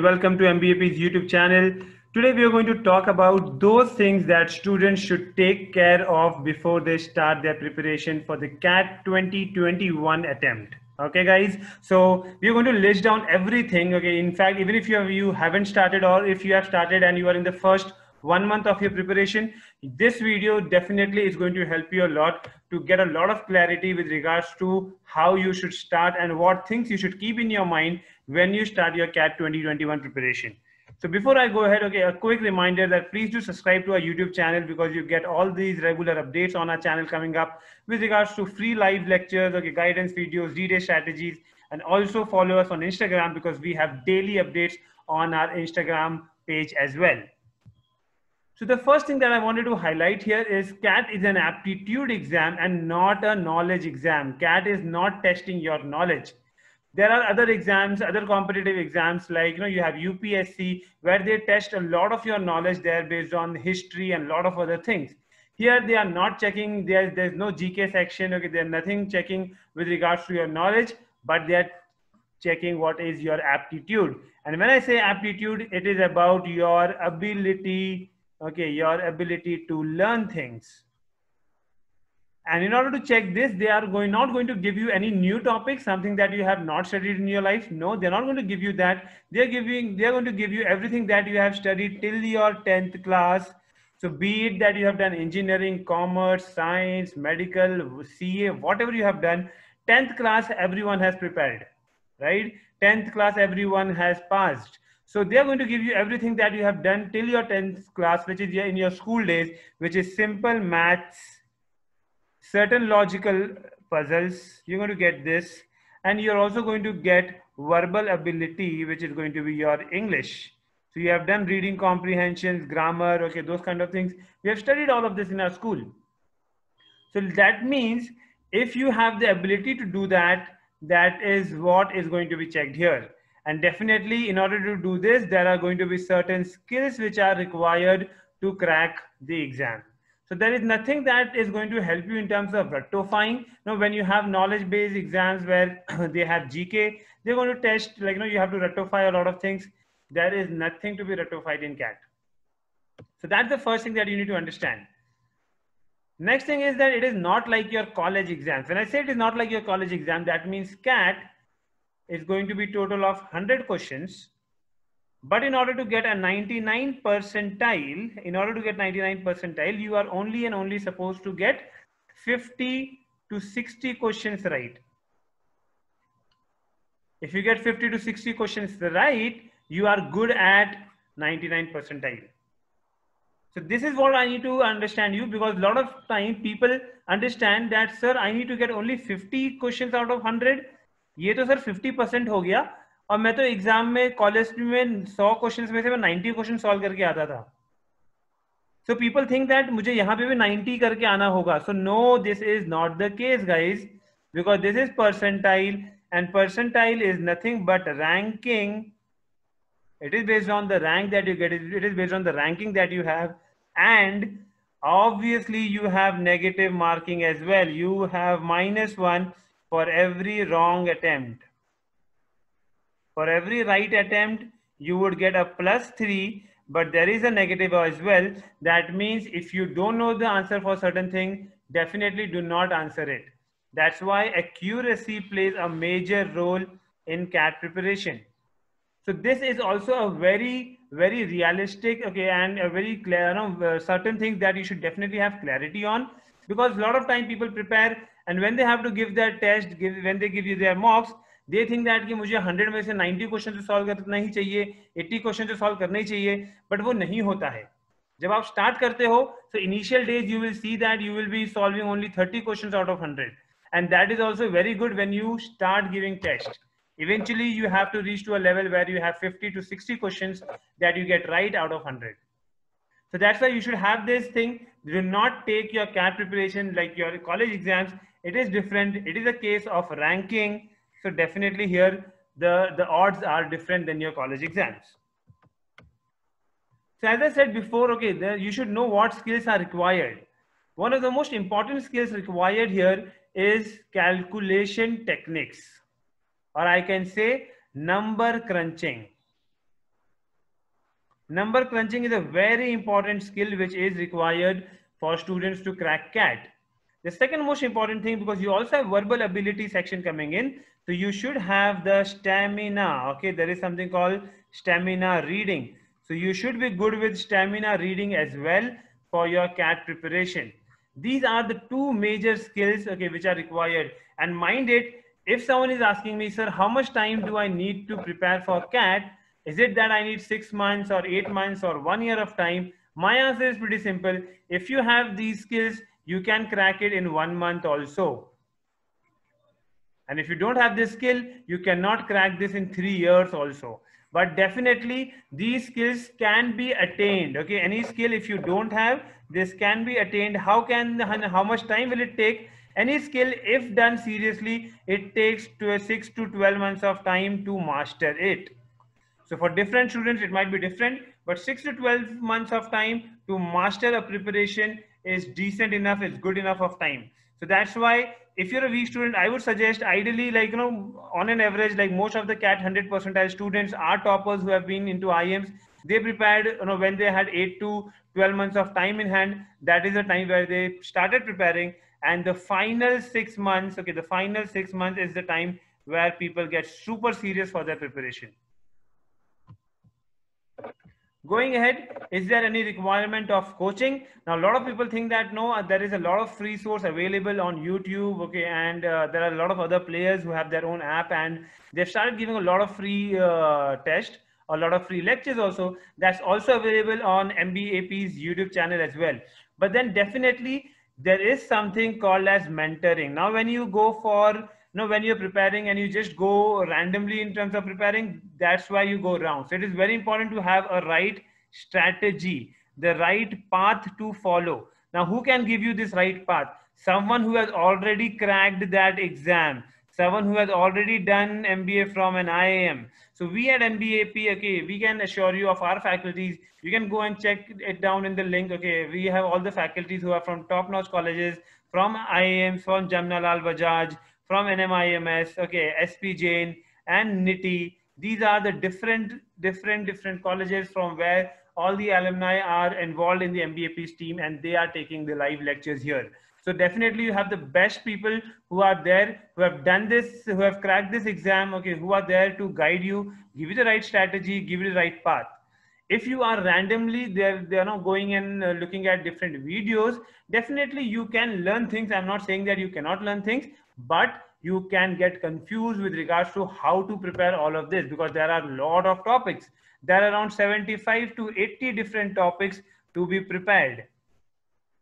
welcome to MBAP's YouTube channel. Today we are going to talk about those things that students should take care of before they start their preparation for the CAT 2021 attempt. Okay guys, so we are going to list down everything. Okay, in fact, even if you haven't started, or if you have started and you are in the first 1 month of your preparation, this video definitely is going to help you a lot to get a lot of clarity with regards to how you should start and what things you should keep in your mind when you start your CAT 2021 preparation. So before I go ahead, okay, a quick reminder that please do subscribe to our YouTube channel, because you get all these regular updates on our channel coming up with regards to free live lectures, okay, guidance videos, D-Day strategies, and also follow us on Instagram, because we have daily updates on our Instagram page as well. So the first thing that I wanted to highlight here is CAT is an aptitude exam and not a knowledge exam. CAT is not testing your knowledge. There are other exams, other competitive exams, like you have UPSC, where they test a lot of your knowledge there based on history and a lot of other things. Here they are not checking, there's no GK section, okay, there's nothing checking with regards to your knowledge, but they're checking what is your aptitude. And when I say aptitude, it is about your ability, okay, your ability to learn things. And in order to check this, they are not going to give you any new topic, something that you have not studied in your life. No, they're not going to give you that. They're going to give you everything that you have studied till your 10th class. So be it that you have done engineering, commerce, science, medical, CA, whatever you have done, 10th class, everyone has prepared, right? 10th class, everyone has passed. So they are going to give you everything that you have done till your 10th class, which is in your school days, which is simple maths, certain logical puzzles. You're going to get this, and you're also going to get verbal ability, which is going to be your English. So you have done reading comprehensions, grammar, okay, those kind of things. We have studied all of this in our school. So that means if you have the ability to do that, that is what is going to be checked here. And definitely in order to do this, there are going to be certain skills which are required to crack the exam. So there is nothing that is going to help you in terms of ratifying. Now, when you have knowledge-based exams where they have GK, they're going to test, like, you have to ratify a lot of things. There is nothing to be ratified in CAT. So that's the first thing that you need to understand. Next thing is that it is not like your college exams. When I say it is not like your college exam, that means CAT is going to be total of 100 questions. But in order to get a 99 percentile, you are only and only supposed to get 50 to 60 questions right. If you get 50 to 60 questions right, you are good at 99 percentile. So this is what I need to understand you, because a lot of time people understand that, sir, I need to get only 50 questions out of 100. ये तो sir 50% हो गया, और मैं तो exam में college में 100 questions में से मैं 90 क्वेश्चन सॉल्व करके आता था. So people think that मुझे यहाँ पे भी 90 करके आना होगा. So no, this is not the case, guys, because this is percentile, and percentile is nothing but ranking. It is based on the rank that you get. It is based on the ranking that you have, and obviously you have negative marking as well. You have -1 for every wrong attempt. For every right attempt, you would get a +3, but there is a negative as well. That means if you don't know the answer for certain thing, definitely do not answer it. That's why accuracy plays a major role in CAT preparation. So this is also a very, very realistic, okay, and a very clear, certain things that you should definitely have clarity on, because a lot of time people prepare, and when they have to give their test, when they give you their mocks, they think that कि मुझे 100 में से 90 question तो solve करना ही चाहिए, 80 question तो solve करना ही चाहिए, बट वो नहीं होता है. जब आप स्टार्ट करते हो, so initial days you will see that you will be solving only 30 questions out of 100, and that is also very good when you start giving tests. Eventually you have to reach to a level where you have 50 to 60 questions that you get right out of 100. So that's why you should have this thing. Do not take your CAT preparation like your college exams. It is different. It is a case of ranking. So definitely here, the odds are different than your college exams. So as I said before, okay, you should know what skills are required. One of the most important skills required here is calculation techniques, or I can say number crunching. Number crunching is a very important skill which is required for students to crack CAT. The second most important thing, because you also have verbal ability section coming in, so you should have the stamina. Okay, there is something called stamina reading. So you should be good with stamina reading as well for your CAT preparation. These are the two major skills, okay, which are required. And mind it, if someone is asking me, sir, how much time do I need to prepare for CAT? Is it that I need 6 months or 8 months or 1 year of time? My answer is pretty simple. If you have these skills, you can crack it in 1 month also. And if you don't have this skill, you cannot crack this in 3 years also. But definitely these skills can be attained. Okay, any skill if you don't have, this can be attained. How much time will it take? Any skill, if done seriously, it takes 6 to 12 months of time to master it. So for different students, it might be different, but 6 to 12 months of time to master a preparation is decent enough, it's good enough of time. So that's why if you're a weak student, I would suggest ideally, like, on an average, like most of the CAT 100 percentile students are toppers who have been into IIMs. They prepared, when they had 8 to 12 months of time in hand. That is the time where they started preparing. And the final 6 months, okay, the final 6 months is the time where people get super serious for their preparation. Going ahead, is there any requirement of coaching? Now, a lot of people think that no, there is a lot of free source available on YouTube, okay, and there are a lot of other players who have their own app, and they've started giving a lot of free tests, a lot of free lectures also. That's also available on MBAP's YouTube channel as well. But then definitely there is something called as mentoring. Now, when you go for when you're preparing and you just go randomly in terms of preparing, that's why you go wrong. So it is very important to have a right strategy, the right path to follow. Now, who can give you this right path? Someone who has already cracked that exam, someone who has already done MBA from an IIM. So we at MBAP, okay, we can assure you of our faculties. You can go and check it down in the link. Okay, we have all the faculties who are from top-notch colleges, from IIMs, from Jamnalal Bajaj, from NMIMS, okay, SP Jain and NITI. These are the different colleges from where all the alumni are involved in the MBAP's team, and they are taking the live lectures here. So definitely you have the best people who are there, who have done this, who have cracked this exam, okay, who are there to guide you, give you the right strategy, give you the right path. If you are randomly they're not going and looking at different videos, definitely you can learn things. I'm not saying that you cannot learn things, but you can get confused with regards to how to prepare all of this, because there are a lot of topics. There are around 75 to 80 different topics to be prepared.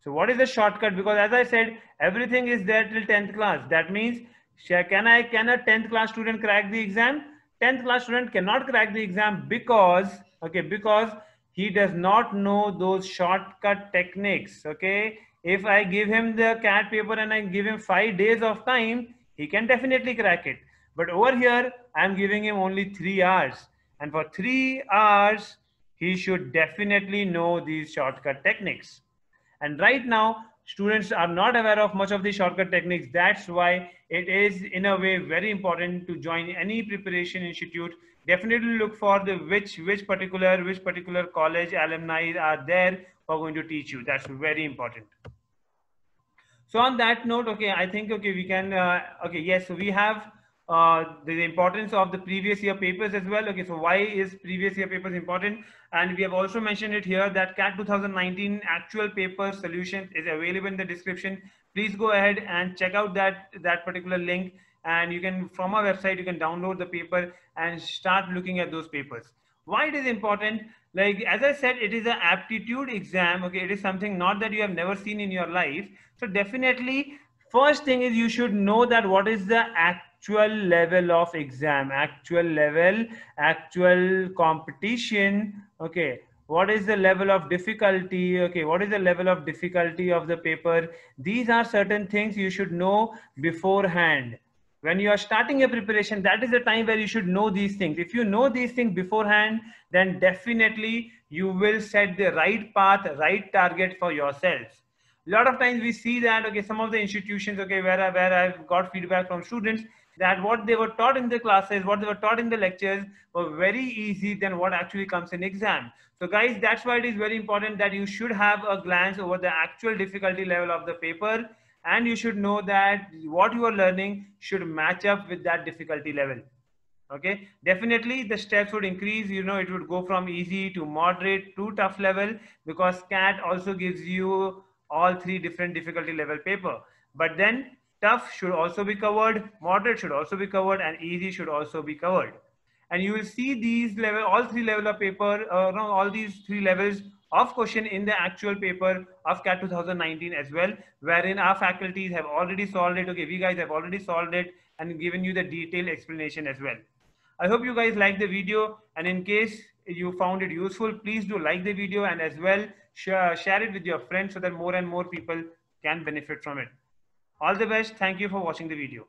So what is the shortcut? Because as I said, everything is there till 10th class. That means, can a 10th class student crack the exam? 10th class student cannot crack the exam because, okay, because he does not know those shortcut techniques. Okay, if I give him the CAT paper and I give him 5 days of time, he can definitely crack it. But over here, I'm giving him only 3 hours. And for 3 hours, he should definitely know these shortcut techniques. And right now, students are not aware of much of the shortcut techniques. That's why it is in a way very important to join any preparation institute. Definitely look for the which particular college alumni are there who are going to teach you. That's very important. So on that note, okay, I think, okay, we can, okay, yes, so we have the importance of the previous year papers as well. Okay, so why is previous year papers important? And we have also mentioned it here that CAT 2019 actual paper solution is available in the description. Please go ahead and check out that particular link, and you can, from our website, you can download the paper and start looking at those papers. Why it is important? Like, as I said, it is an aptitude exam. Okay, it is something not that you have never seen in your life. So definitely, first thing is you should know that what is the actual level of exam, actual level, actual competition. Okay, what is the level of difficulty? Okay, what is the level of difficulty of the paper? These are certain things you should know beforehand. When you are starting a preparation, that is the time where you should know these things. If you know these things beforehand, then definitely you will set the right path, right target for yourselves. A lot of times we see that, okay, some of the institutions, okay, where I've got feedback from students, that what they were taught in the classes, what they were taught in the lectures were very easy than what actually comes in exam. So guys, that's why it is very important that you should have a glance over the actual difficulty level of the paper, and you should know that what you are learning should match up with that difficulty level. Okay, definitely the steps would increase, it would go from easy to moderate to tough level, because CAT also gives you all three different difficulty level paper. But then tough should also be covered, moderate should also be covered, and easy should also be covered. And you will see these level, all three level of paper, no, all these three levels of question in the actual paper of CAT 2019 as well, wherein our faculties have already solved it. Okay, we guys have already solved it and given you the detailed explanation as well. I hope you guys liked the video, and in case you found it useful, please do like the video, and as well share it with your friends so that more and more people can benefit from it. All the best. Thank you for watching the video.